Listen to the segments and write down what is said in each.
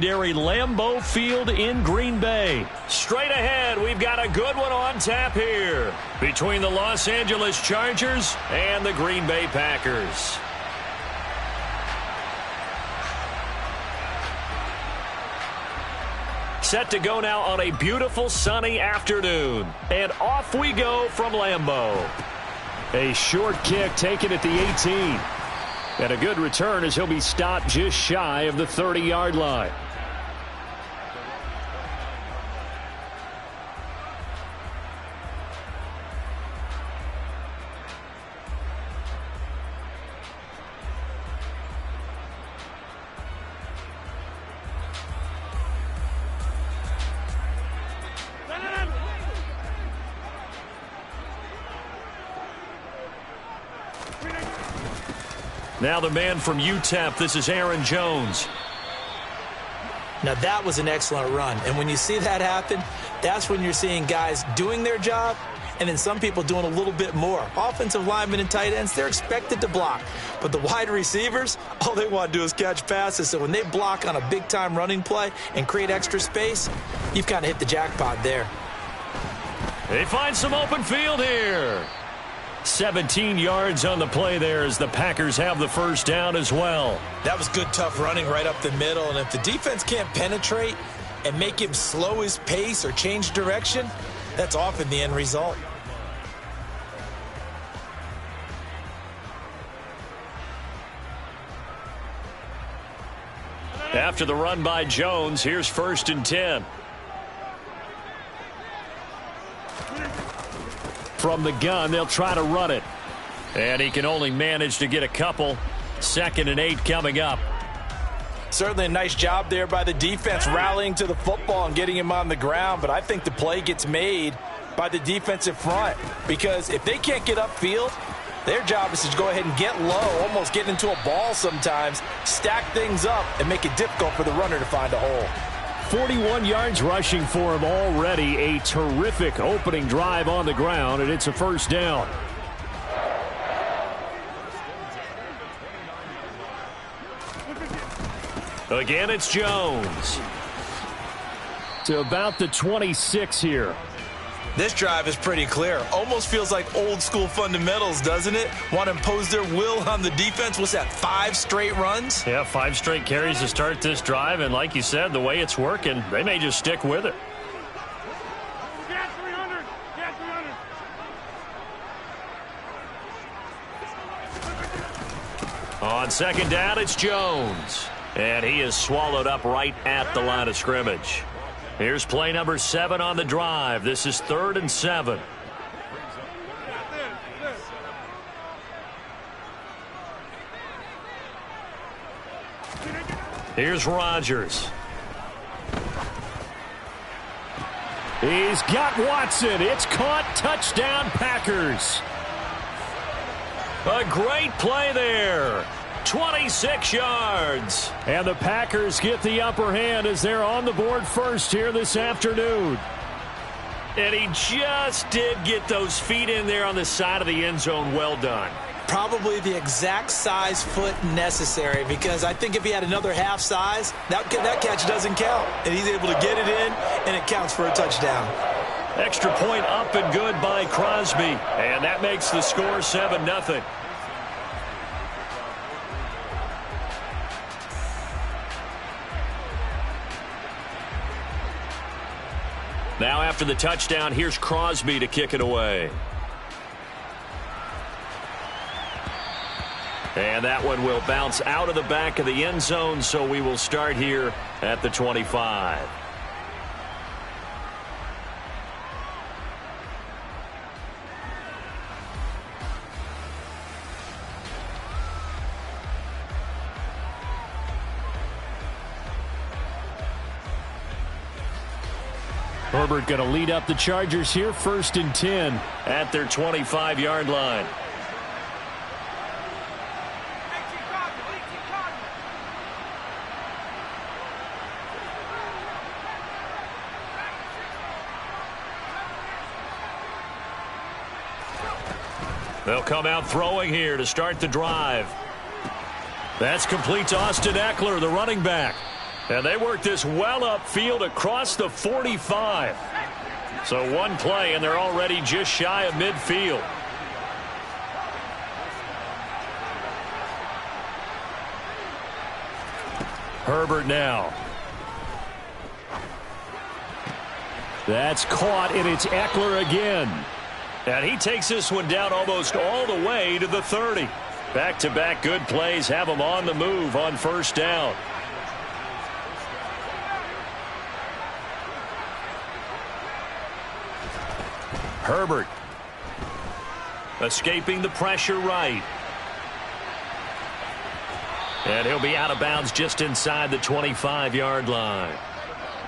legendary Lambeau Field in Green Bay. Straight ahead, we've got a good one on tap here between the Los Angeles Chargers and the Green Bay Packers. Set to go now on a beautiful sunny afternoon. And off we go from Lambeau. A short kick taken at the 18. And a good return as he'll be stopped just shy of the 30-yard line. Now the man from UTEP, this is Aaron Jones. Now that was an excellent run. And when you see that happen, that's when you're seeing guys doing their job and then some people doing a little bit more. Offensive linemen and tight ends, they're expected to block. But the wide receivers, all they want to do is catch passes. So when they block on a big-time running play and create extra space, you've kind of hit the jackpot there. They find some open field here. 17 yards on the play there as the Packers have the first down as well. That was good, tough running right up the middle. And if the defense can't penetrate and make him slow his pace or change direction, that's often the end result. After the run by Jones, here's 1st and 10. From the gun, they'll try to run it. And he can only manage to get a couple. 2nd and 8 coming up. Certainly a nice job there by the defense rallying to the football and getting him on the ground. But I think the play gets made by the defensive front. Because if they can't get upfield, their job is to go ahead and get low, almost get into a ball sometimes, stack things up, and make it difficult for the runner to find a hole. 41 yards rushing for him already. A terrific opening drive on the ground, and it's a first down. Again, it's Jones. To about the 26 here. This drive is pretty clear. Almost feels like old school fundamentals, doesn't it? Want to impose their will on the defense. What's that, 5 straight runs? Yeah, 5 straight carries to start this drive. And like you said, the way it's working, they may just stick with it. On 2nd down, it's Jones. And he is swallowed up right at the line of scrimmage. Here's play number 7 on the drive. This is 3rd and 7. Here's Rodgers. He's got Watson. It's caught. Touchdown, Packers. A great play there. 26 yards. And the Packers get the upper hand as they're on the board first here this afternoon. And he just did get those feet in there on the side of the end zone. Well done. Probably the exact size foot necessary, because I think if he had another half size, that catch doesn't count. And he's able to get it in, and it counts for a touchdown. Extra point up and good by Crosby. And that makes the score 7-0. Now after the touchdown, here's Crosby to kick it away. And that one will bounce out of the back of the end zone, so we will start here at the 25. Herbert going to lead up the Chargers here, 1st and 10 at their 25-yard line. They'll come out throwing here to start the drive. That's complete to Austin Eckler, the running back. And they work this well upfield across the 45. So one play, and they're already just shy of midfield. Herbert now. That's caught, and it's Eckler again. And he takes this one down almost all the way to the 30. Back-to-back good plays have him on the move on first down. Herbert escaping the pressure right. And he'll be out of bounds just inside the 25-yard line.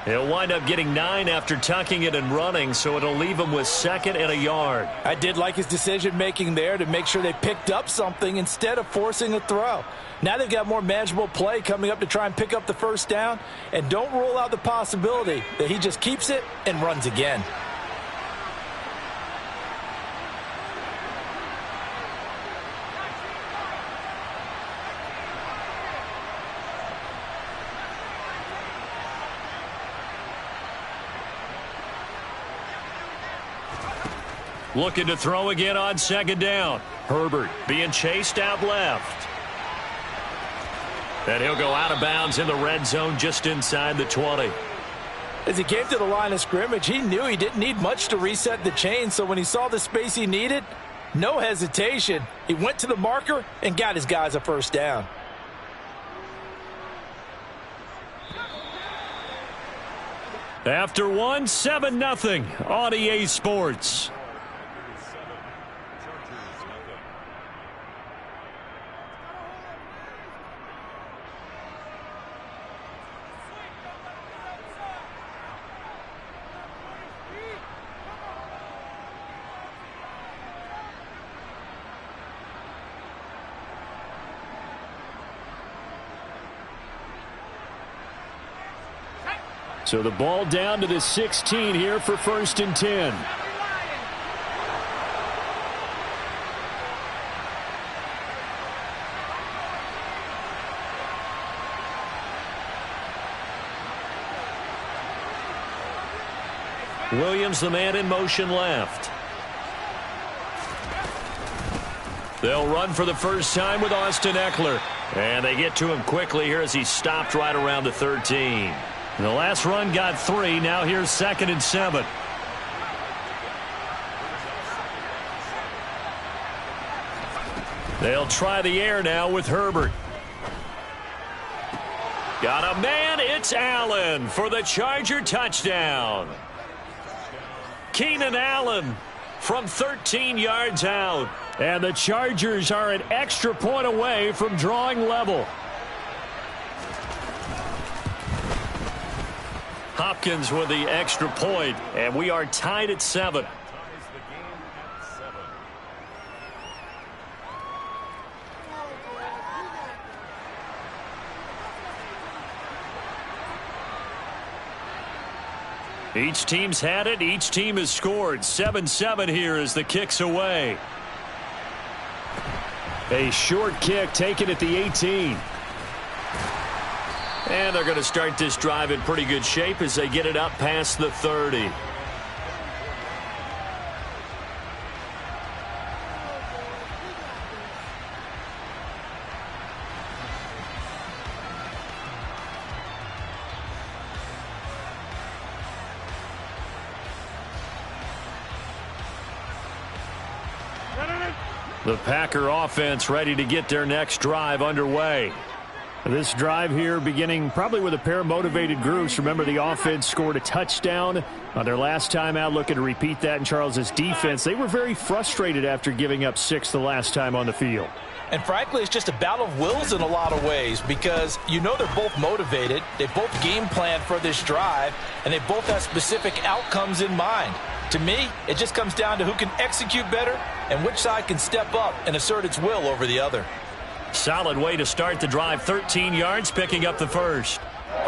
He'll wind up getting 9 after tucking it and running, so it'll leave him with 2nd and a yard. I did like his decision-making there to make sure they picked up something instead of forcing a throw. Now they've got more manageable play coming up to try and pick up the first down, and don't rule out the possibility that he just keeps it and runs again. Looking to throw again on 2nd down. Herbert being chased out left. And he'll go out of bounds in the red zone just inside the 20. As he came to the line of scrimmage, he knew he didn't need much to reset the chain, so when he saw the space he needed, no hesitation. He went to the marker and got his guys a first down. After one, 7-0 on EA Sports. So the ball down to the 16 here for 1st and 10. Williams, the man in motion left. They'll run for the first time with Austin Eckler. And they get to him quickly here as he stopped right around the 13. The last run got 3. Now here's 2nd and 7. They'll try the air now with Herbert. Got a man. It's Allen for the Charger touchdown. Keenan Allen from 13 yards out. And the Chargers are an extra point away from drawing level. Hopkins with the extra point, and we are tied at 7. Each team's had it. Each team has scored. 7-7 here as the kick's away. A short kick taken at the 18. And they're going to start this drive in pretty good shape as they get it up past the 30. The Packer offense ready to get their next drive underway. This drive here beginning probably with a pair of motivated groups. Remember, the offense scored a touchdown on their last time out, looking to repeat that in Charles's defense. They were very frustrated after giving up 6 the last time on the field. And frankly, it's just a battle of wills in a lot of ways because you know they're both motivated. They both game plan for this drive, and they both have specific outcomes in mind. To me, it just comes down to who can execute better and which side can step up and assert its will over the other. Solid way to start the drive. 13 yards, picking up the first.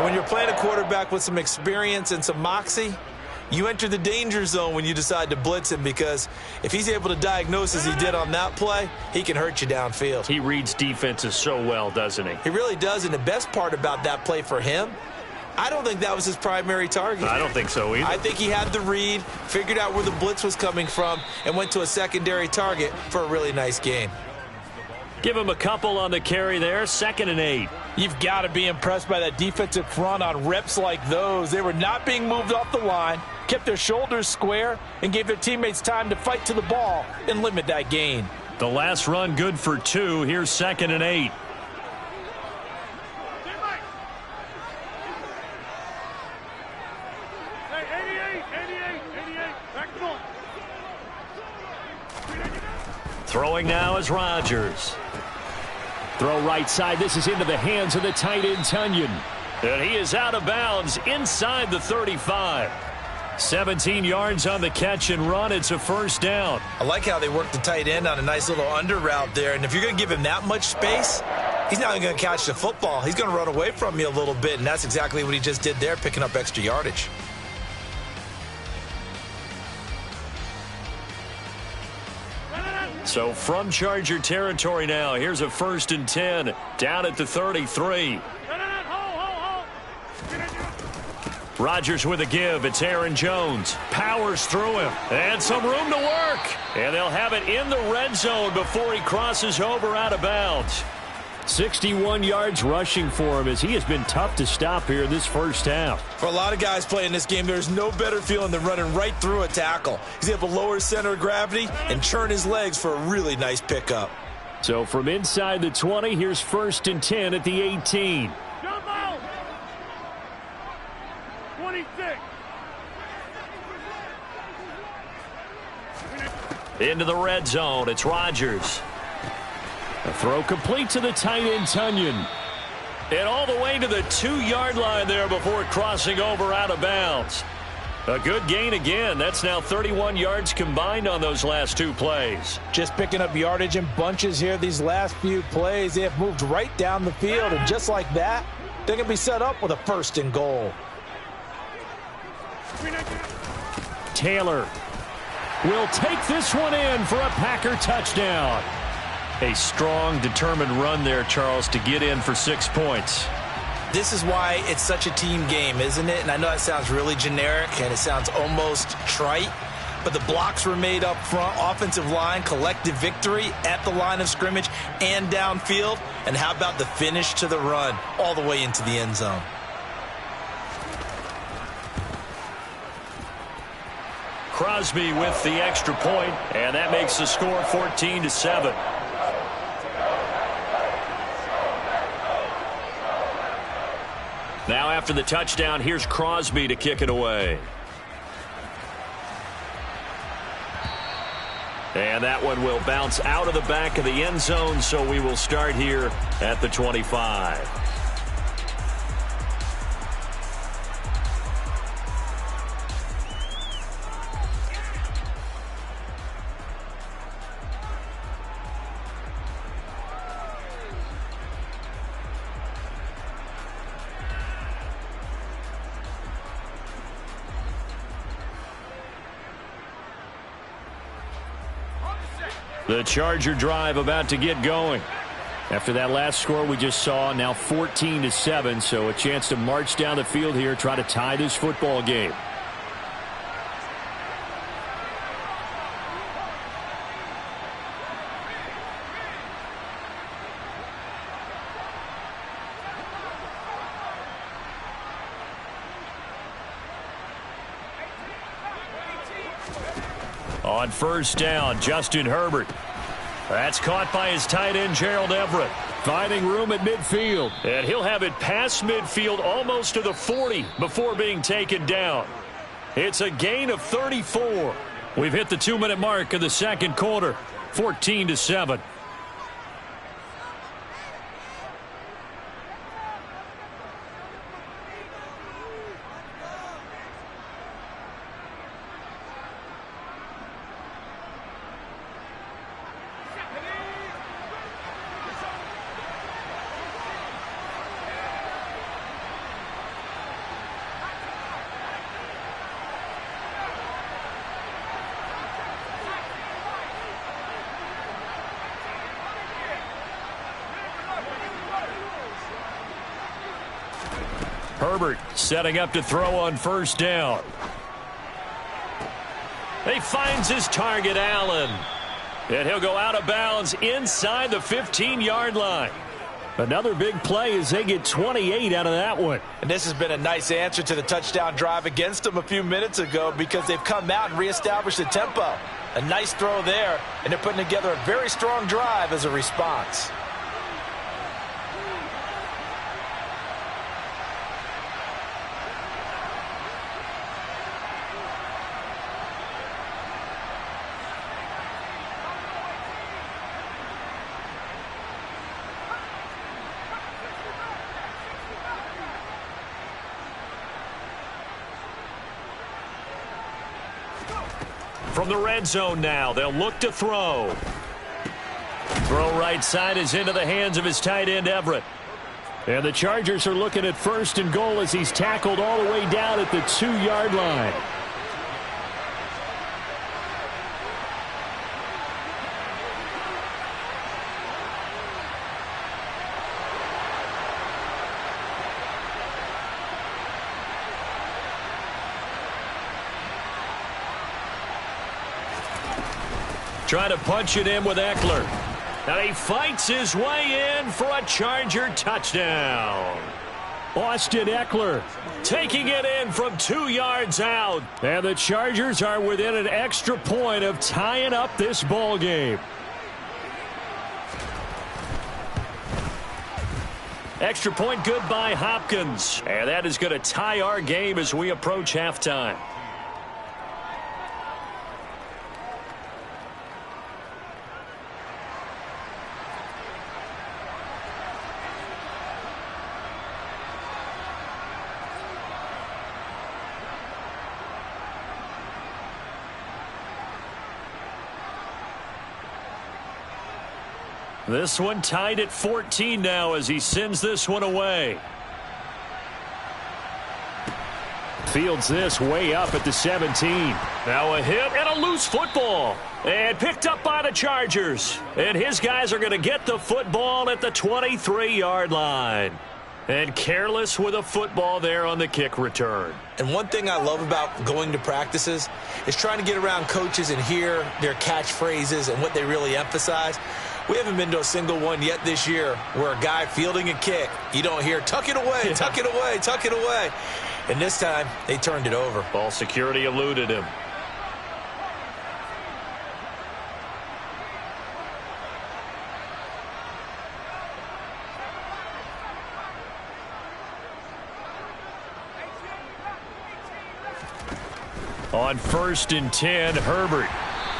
When you're playing a quarterback with some experience and some moxie, you enter the danger zone when you decide to blitz him, because if he's able to diagnose as he did on that play, he can hurt you downfield. He reads defenses so well, doesn't he? He really does, and the best part about that play for him I don't think that was his primary target. I don't think so either. I think he had the read, figured out where the blitz was coming from, and went to a secondary target for a really nice gain. Give him a couple on the carry there, 2nd and 8. You've got to be impressed by that defensive front on reps like those. They were not being moved off the line, kept their shoulders square, and gave their teammates time to fight to the ball and limit that gain. The last run good for 2. Here's 2nd and 8. Throwing now is Rodgers. Throw right side. This is into the hands of the tight end, Tunyon. And he is out of bounds inside the 35. 17 yards on the catch and run. It's a first down. I like how they worked the tight end on a nice little under route there. And if you're going to give him that much space, he's not going to catch the football. He's going to run away from you a little bit, and that's exactly what he just did there, picking up extra yardage. So from Charger territory now, here's a 1st and 10 down at the 33. Rodgers with a give. It's Aaron Jones. Powers through him. And some room to work. And they'll have it in the red zone before he crosses over out of bounds. 61 yards rushing for him as he has been tough to stop here this first half. For a lot of guys playing this game, there's no better feeling than running right through a tackle. He's able to lower his center of gravity and churn his legs for a really nice pickup. So from inside the 20, here's 1st and 10 at the 18. 26. Into the red zone. It's Rodgers. A throw complete to the tight end, Tunyon. And all the way to the 2-yard line there before crossing over out of bounds. A good gain again. That's now 31 yards combined on those last 2 plays. Just picking up yardage in bunches here these last few plays. They have moved right down the field, and just like that, they're going to be set up with a 1st and goal. Taylor will take this one in for a Packer touchdown. A strong, determined run there, Charles, to get in for 6 points. This is why it's such a team game, isn't it? And I know that sounds really generic and it sounds almost trite, but the blocks were made up front, offensive line, collective victory at the line of scrimmage and downfield. And how about the finish to the run all the way into the end zone? Crosby with the extra point, and that makes the score 14-7. Now after the touchdown, here's Crosby to kick it away. And that one will bounce out of the back of the end zone, so we will start here at the 25. The Charger drive about to get going. After that last score we just saw, now 14-7, so a chance to march down the field here, try to tie this football game. On first down, Justin Herbert. That's caught by his tight end, Gerald Everett. Finding room at midfield. And he'll have it past midfield almost to the 40 before being taken down. It's a gain of 34. We've hit the 2-minute mark of the second quarter. 14-7. Herbert Setting up to throw on first down. He finds his target, Allen. And he'll go out of bounds inside the 15-yard line. Another big play as they get 28 out of that one. And this has been a nice answer to the touchdown drive against them a few minutes ago because they've come out and reestablished the tempo. A nice throw there, and they're putting together a very strong drive as a response. From the red zone now, they'll look to throw. Throw right side is into the hands of his tight end, Everett. And the Chargers are looking at first and goal as he's tackled all the way down at the 2-yard line. Trying to punch it in with Eckler. And he fights his way in for a Charger touchdown. Austin Eckler taking it in from 2 yards out. And the Chargers are within an extra point of tying up this ball game. Extra point good by Hopkins. And that is going to tie our game as we approach halftime. This one tied at 14 now as he sends this one away. Fields this way up at the 17. Now a hit and a loose football. And picked up by the Chargers. And his guys are going to get the football at the 23-yard line. And careless with a football there on the kick return. And one thing I love about going to practices is trying to get around coaches and hear their catchphrases and what they really emphasize. We haven't been to a single one yet this year where a guy fielding a kick, you don't hear, tuck it away, tuck it away, tuck it away. And this time, they turned it over. Ball security eluded him. On 1st and 10, Herbert.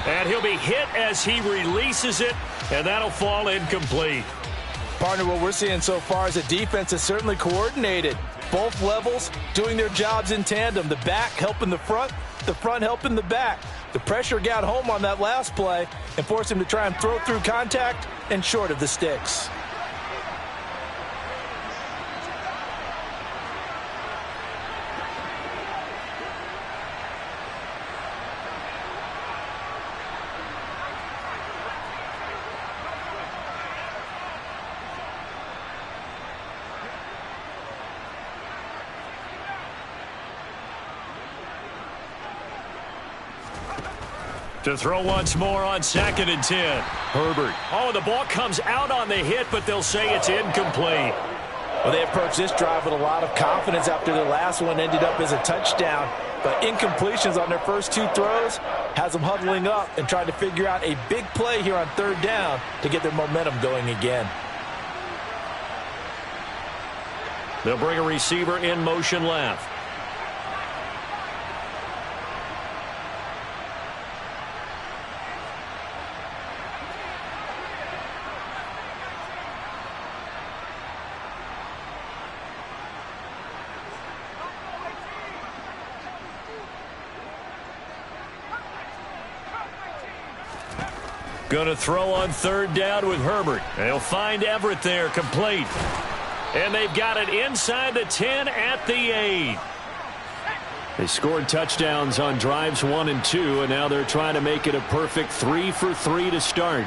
And he'll be hit as he releases it, and that'll fall incomplete. Partner, what we're seeing so far is the defense is certainly coordinated. Both levels doing their jobs in tandem. The back helping the front helping the back. The pressure got home on that last play and forced him to try and throw through contact and short of the sticks. To throw once more on 2nd and 10. Herbert. Oh, the ball comes out on the hit, but they'll say it's incomplete. Well, they approached this drive with a lot of confidence after the last one ended up as a touchdown. But incompletions on their first 2 throws has them huddling up and trying to figure out a big play here on 3rd down to get their momentum going again. They'll bring a receiver in motion left. Going to throw on 3rd down with Herbert. They'll find Everett there, complete. And they've got it inside the 10 at the 8. They scored touchdowns on drives 1 and 2, and now they're trying to make it a perfect 3 for 3 to start.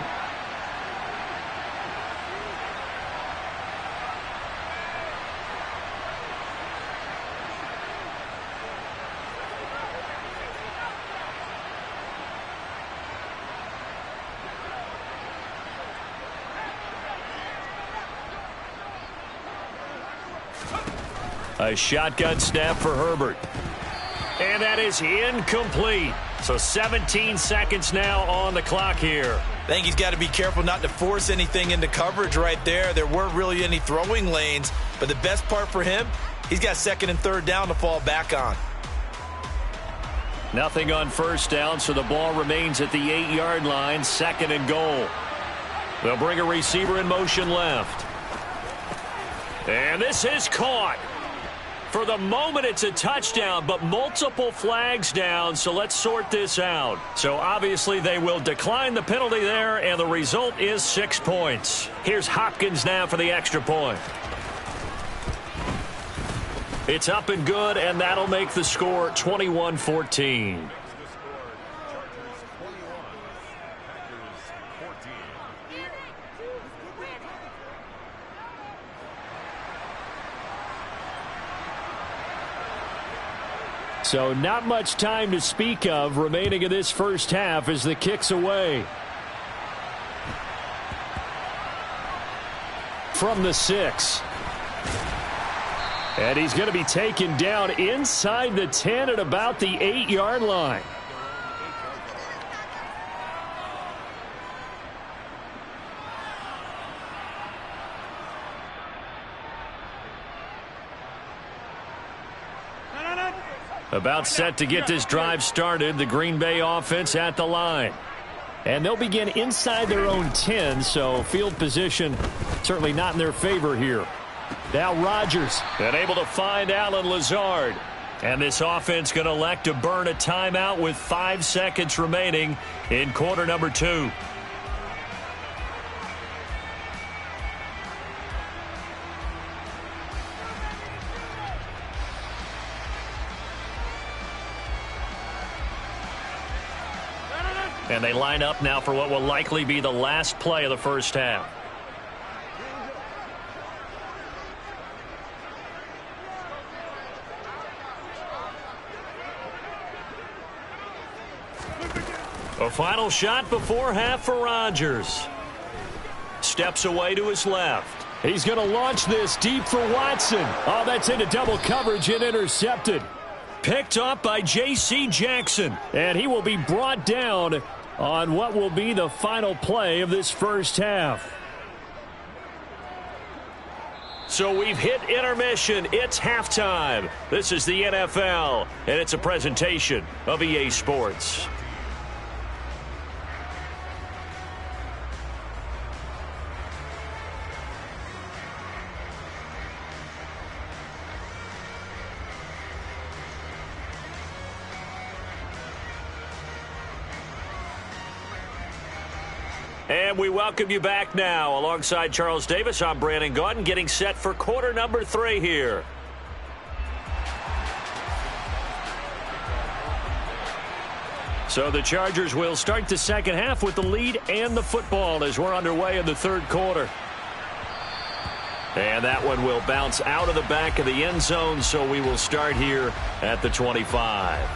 A shotgun snap for Herbert. And that is incomplete. So 17 seconds now on the clock here. I think he's got to be careful not to force anything into coverage right there. There weren't really any throwing lanes, but the best part for him, he's got second and third down to fall back on. Nothing on first down, so the ball remains at the 8-yard line, second and goal. They'll bring a receiver in motion left. And this is caught. For the moment, it's a touchdown, but multiple flags down, so let's sort this out. So obviously they will decline the penalty there, and the result is 6 points. Here's Hopkins now for the extra point. It's up and good, and that'll make the score 21-14. So not much time to speak of remaining in this first half as the kick's away. From the 6. And he's going to be taken down inside the 10 at about the 8-yard line. About set to get this drive started, the Green Bay offense at the line. And they'll begin inside their own 10, so field position certainly not in their favor here. Now Rodgers, and able to find Allen Lazard. And this offense going to elect to burn a timeout with 5 seconds remaining in quarter number 2. And they line up now for what will likely be the last play of the first half. A final shot before half for Rodgers. Steps away to his left. He's going to launch this deep for Watson. Oh, that's into double coverage and intercepted. Picked up by J.C. Jackson. And he will be brought down on what will be the final play of this first half. So we've hit intermission. It's halftime. This is the NFL, and it's a presentation of EA Sports. And we welcome you back now. Alongside Charles Davis, I'm Brandon Gaudin, getting set for quarter number 3 here. So the Chargers will start the second half with the lead and the football as we're underway in the third quarter. And that one will bounce out of the back of the end zone, so we will start here at the 25.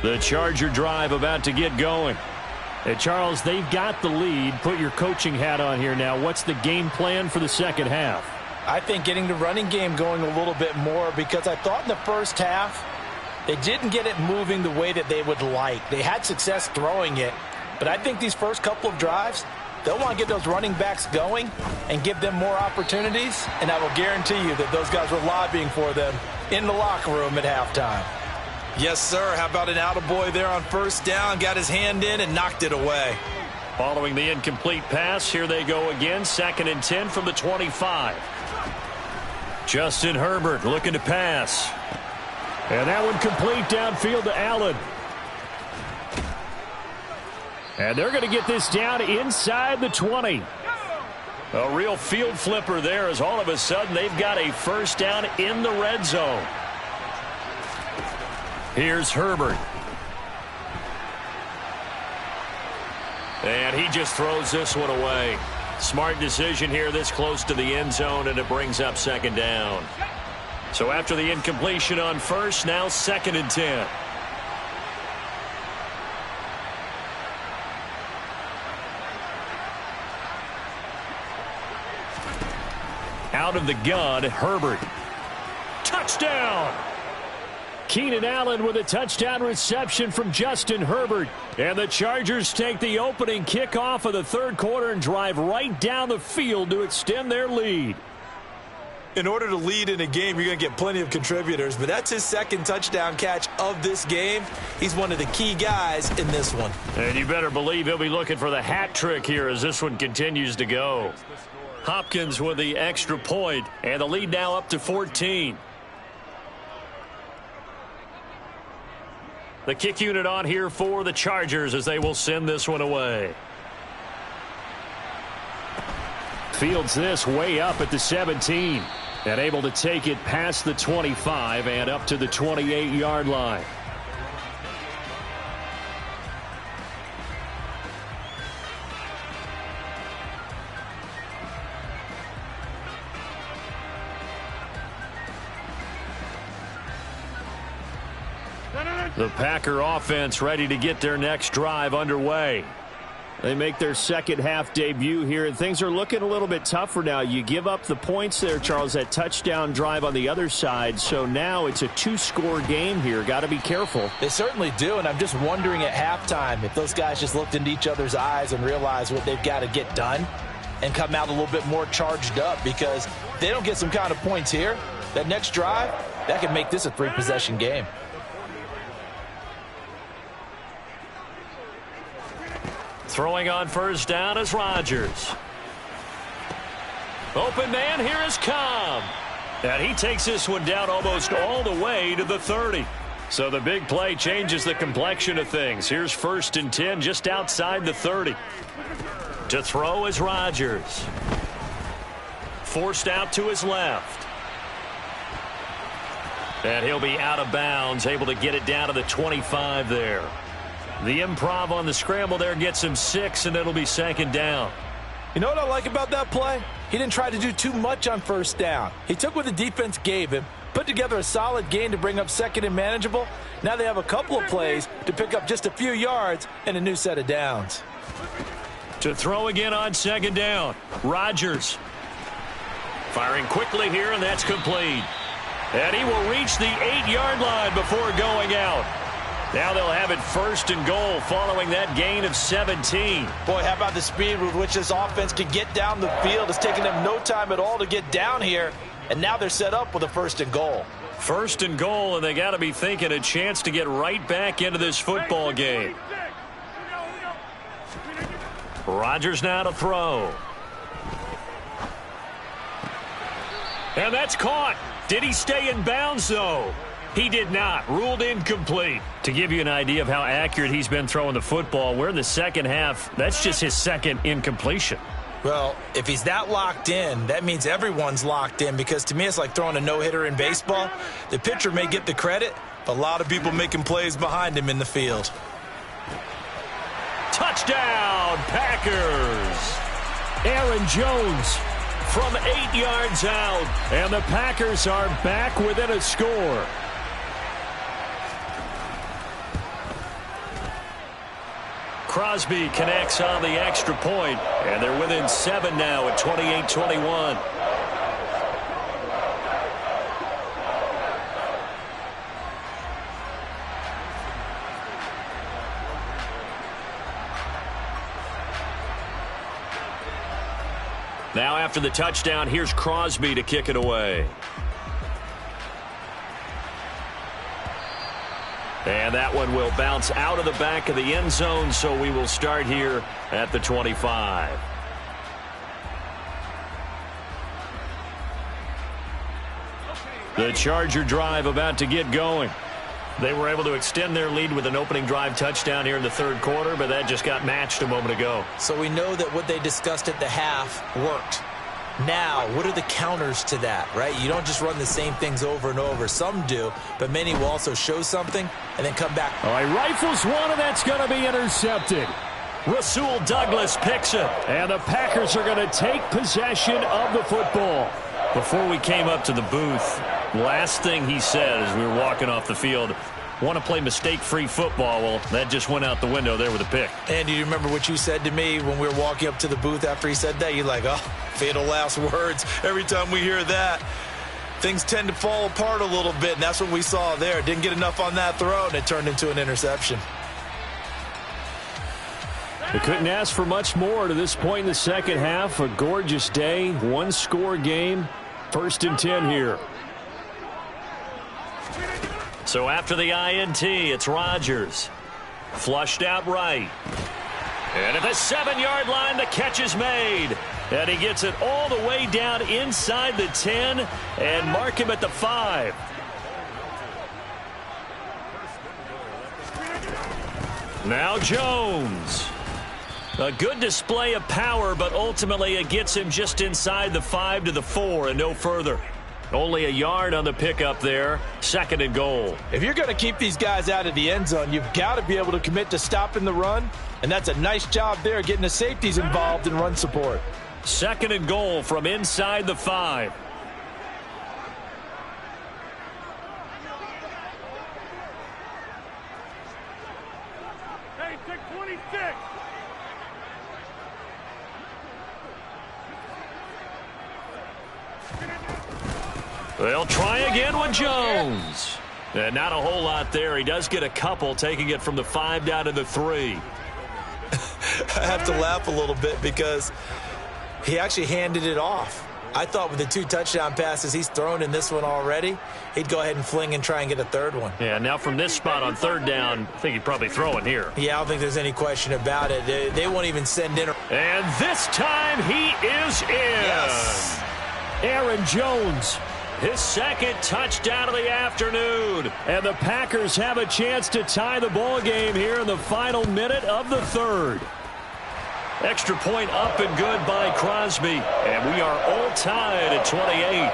The Charger drive about to get going. Hey, Charles, they've got the lead. Put your coaching hat on here now. What's the game plan for the second half? I think getting the running game going a little bit more, because I thought in the first half they didn't get it moving the way that they would like. They had success throwing it, but I think these first couple of drives, they'll want to get those running backs going and give them more opportunities, and I will guarantee you that those guys were lobbying for them in the locker room at halftime. Yes, sir. How about an attaboy there on first down? Got his hand in and knocked it away. Following the incomplete pass, here they go again. Second and 10 from the 25. Justin Herbert looking to pass. And that one complete downfield to Allen. And they're going to get this down inside the 20. A real field flipper there, as all of a sudden they've got a first down in the red zone. Here's Herbert. And he just throws this one away. Smart decision here this close to the end zone, and it brings up second down. So after the incompletion on first, now 2nd and 10. Out of the gun, Herbert. Touchdown! Keenan Allen with a touchdown reception from Justin Herbert. And the Chargers take the opening kickoff of the third quarter and drive right down the field to extend their lead. In order to lead in a game, you're going to get plenty of contributors, but that's his 2nd touchdown catch of this game. He's one of the key guys in this one. And you better believe he'll be looking for the hat trick here as this one continues to go. Hopkins with the extra point, and the lead now up to 14. The kick unit on here for the Chargers as they will send this one away. Fields this way up at the 17. And able to take it past the 25 and up to the 28-yard line. The Packer offense ready to get their next drive underway. They make their second half debut here, and things are looking a little bit tougher now. You give up the points there, Charles, that touchdown drive on the other side. So now it's a 2-score game here. Got to be careful. They certainly do, and I'm just wondering at halftime if those guys just looked into each other's eyes and realized what they've got to get done and come out a little bit more charged up, because if they don't get some kind of points here, that next drive, that could make this a 3-possession game. Throwing on first down is Rodgers. Open man, here is Cobb. And he takes this one down almost all the way to the 30. So the big play changes the complexion of things. Here's 1st and 10 just outside the 30. To throw is Rodgers. Forced out to his left. And he'll be out of bounds, able to get it down to the 25 there. The improv on the scramble there gets him 6, and it'll be 2nd down. You know what I like about that play? He didn't try to do too much on first down. He took what the defense gave him, put together a solid gain to bring up 2nd and manageable. Now they have a couple of plays to pick up just a few yards and a new set of downs. To throw again on 2nd down, Rodgers. Firing quickly here, and that's complete. And he will reach the 8-yard line before going out. Now they'll have it 1st and goal following that gain of 17. Boy, how about the speed with which this offense can get down the field? It's taken them no time at all to get down here, and now they're set up with a 1st and goal. 1st and goal, and they got to be thinking a chance to get right back into this football game. Rodgers now to throw. And that's caught. Did he stay in bounds, though? He did not. Ruled incomplete. To give you an idea of how accurate he's been throwing the football, we're in the second half. That's just his 2nd incompletion. Well, if he's that locked in, that means everyone's locked in, because to me it's like throwing a no-hitter in baseball. The pitcher may get the credit, but a lot of people making plays behind him in the field. Touchdown, Packers. Aaron Jones from 8 yards out, and the Packers are back within a score. Crosby connects on the extra point, and they're within 7 now at 28-21. Now after the touchdown, here's Crosby to kick it away. And that one will bounce out of the back of the end zone, so we will start here at the 25. The Charger drive about to get going. They were able to extend their lead with an opening drive touchdown here in the third quarter, but that just got matched a moment ago. So we know that what they discussed at the half worked. Now, what are the counters to that, right? You don't just run the same things over and over. Some do, but many will also show something and then come back. All right, rifles one, and that's going to be intercepted. Rasul Douglas picks it. And the Packers are going to take possession of the football. Before we came up to the booth, last thing he said as we were walking off the field, want to play mistake-free football. Well, that just went out the window there with a pick. And do you remember what you said to me when we were walking up to the booth after he said that? You're like, oh, fatal last words. Every time we hear that, things tend to fall apart a little bit, and that's what we saw there. Didn't get enough on that throw, and it turned into an interception. They couldn't ask for much more to this point in the second half. A gorgeous day, one-score game. 1st and 10 here. So after the INT, it's Rodgers. Flushed out right. And at the 7-yard line, the catch is made. And he gets it all the way down inside the 10 and mark him at the 5. Now Jones. A good display of power, but ultimately it gets him just inside the 5 to the 4 and no further. Only a yard on the pickup there. 2nd and goal. If you're going to keep these guys out of the end zone, you've got to be able to commit to stopping the run, and that's a nice job there getting the safeties involved in run support. 2nd and goal from inside the 5. Hey, take 26. They'll try again with Jones. And not a whole lot there. He does get a couple, taking it from the 5 down to the 3. I have to laugh a little bit because he actually handed it off. I thought with the 2 touchdown passes he's thrown in this one already, he'd go ahead and fling and try and get a 3rd one. Yeah, now from this spot on 3rd down, I think he'd probably throw it here. Yeah, I don't think there's any question about it. They won't even send in. And this time he is in. Yes. Aaron Jones, his 2nd touchdown of the afternoon. And the Packers have a chance to tie the ball game here in the final minute of the 3rd. Extra point up and good by Crosby. And we are all tied at 28.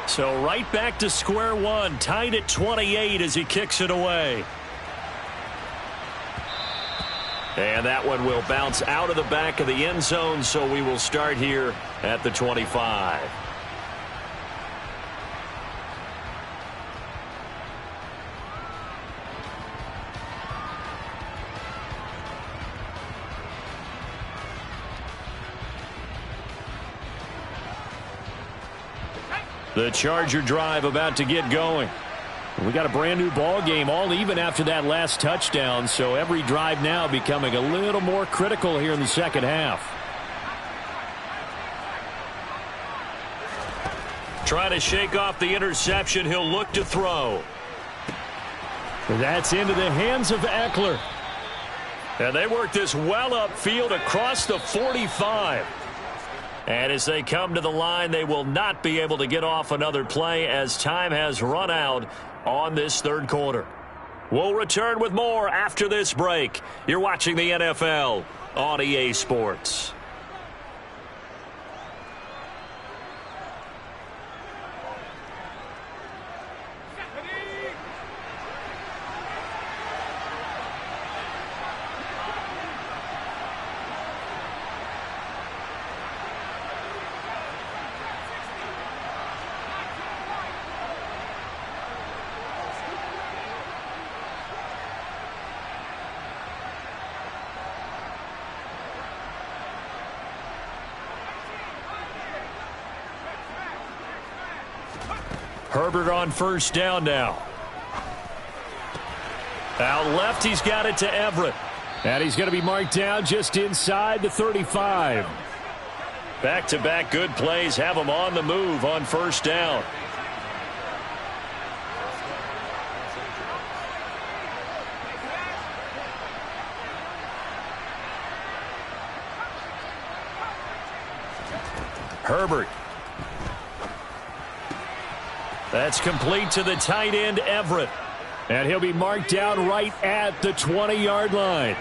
So right back to square one, tied at 28 as he kicks it away. And that one will bounce out of the back of the end zone, so we will start here at the 25. The Charger drive about to get going. We got a brand new ball game, all even after that last touchdown, so every drive now becoming a little more critical here in the second half. Trying to shake off the interception. He'll look to throw. That's into the hands of Eckler. And they work this well upfield across the 45. And as they come to the line, they will not be able to get off another play as time has run out on this 3rd quarter. We'll return with more after this break. You're watching the NFL on EA Sports. Herbert on 1st down now. Out left, he's got it to Everett. And he's going to be marked down just inside the 35. Back-to-back good plays have him on the move on 1st down. Herbert. That's complete to the tight end, Everett. And he'll be marked down right at the 20-yard line.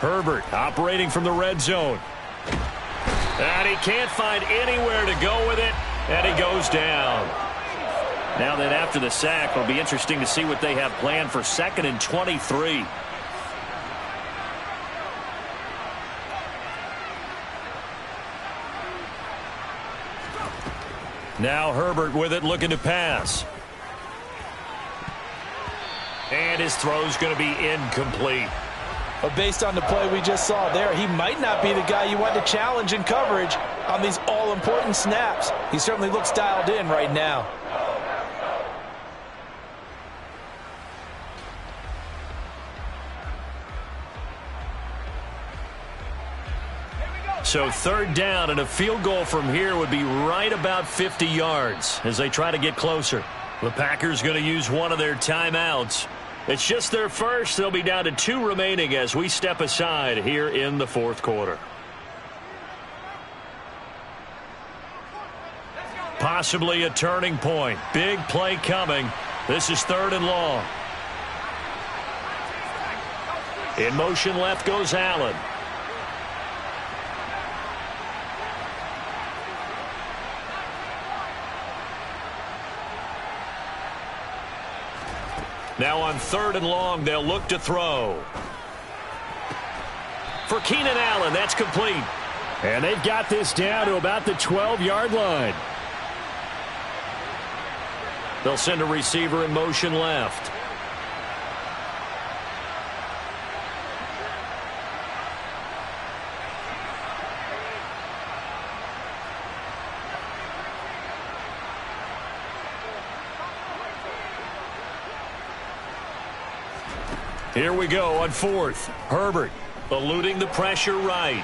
Herbert operating from the red zone. And he can't find anywhere to go with it, and he goes down. Now then, after the sack, it'll be interesting to see what they have planned for 2nd and 23. Now Herbert with it, looking to pass. And his throw's going to be incomplete. But based on the play we just saw there, he might not be the guy you want to challenge in coverage on these all-important snaps. He certainly looks dialed in right now. So 3rd down, and a field goal from here would be right about 50 yards as they try to get closer. The Packers going to use one of their timeouts. It's just their first. They'll be down to 2 remaining as we step aside here in the 4th quarter. Possibly a turning point. Big play coming. This is 3rd and long. In motion left goes Allen. Now on 3rd and long, they'll look to throw. For Keenan Allen, that's complete. And they've got this down to about the 12-yard line. They'll send a receiver in motion left. Here we go on 4th. Herbert eluding the pressure right.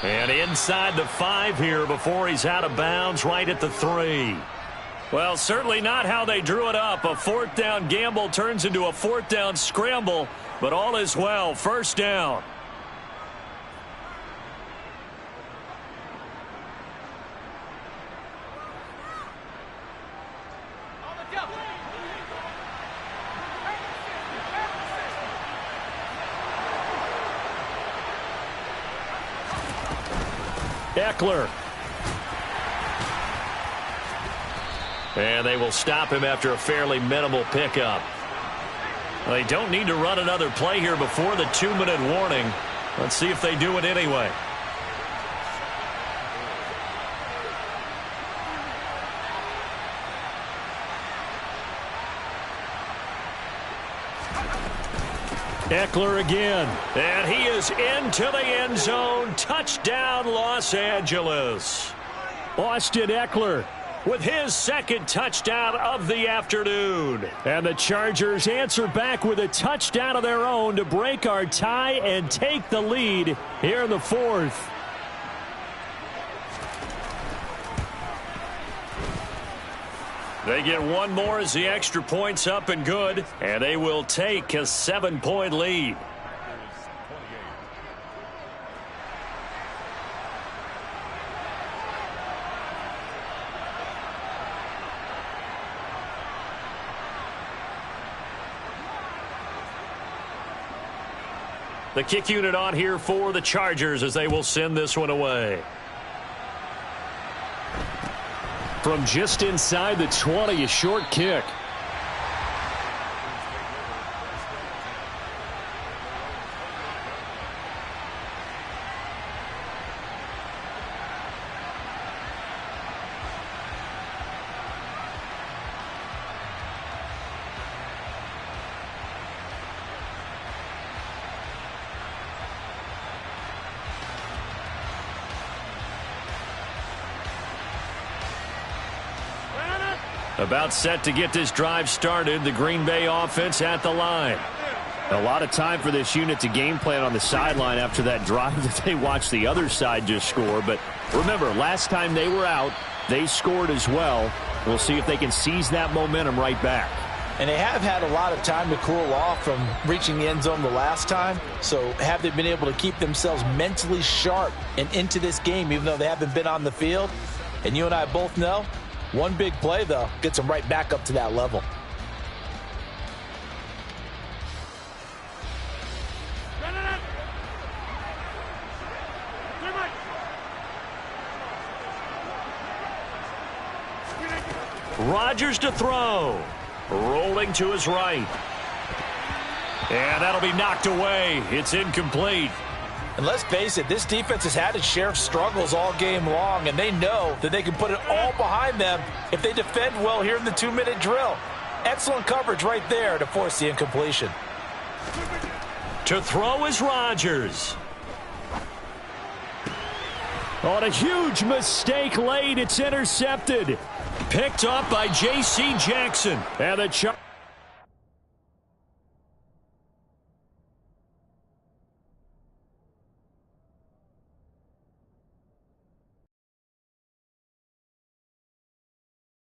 And inside the 5 here before he's out of bounds right at the 3. Well, certainly not how they drew it up. A 4th down gamble turns into a 4th down scramble, but all is well. 1st down. Eckler. And they will stop him after a fairly minimal pickup. They don't need to run another play here before the 2-minute warning. Let's see if they do it anyway. Eckler again, and he is into the end zone. Touchdown, Los Angeles. Austin Eckler with his 2nd touchdown of the afternoon. And the Chargers answer back with a touchdown of their own to break our tie and take the lead here in the 4th. They get one more as the extra point's up and good, and they will take a 7-point lead. The kick unit on here for the Chargers as they will send this one away. From just inside the 20, a short kick. About set to get this drive started. The Green Bay offense at the line. A lot of time for this unit to game plan on the sideline after that drive that they watched the other side just score. But remember, last time they were out, they scored as well. We'll see if they can seize that momentum right back. And they have had a lot of time to cool off from reaching the end zone the last time. So have they been able to keep themselves mentally sharp and into this game, even though they haven't been on the field? And you and I both know, one big play, though, gets them right back up to that level. Rodgers to throw. Rolling to his right. And that'll be knocked away. It's incomplete. And let's face it, this defense has had its share of struggles all game long, and they know that they can put it all behind them if they defend well here in the 2-minute drill. Excellent coverage right there to force the incompletion. To throw is Rodgers. On a huge mistake late, it's intercepted. Picked up by J.C. Jackson. And the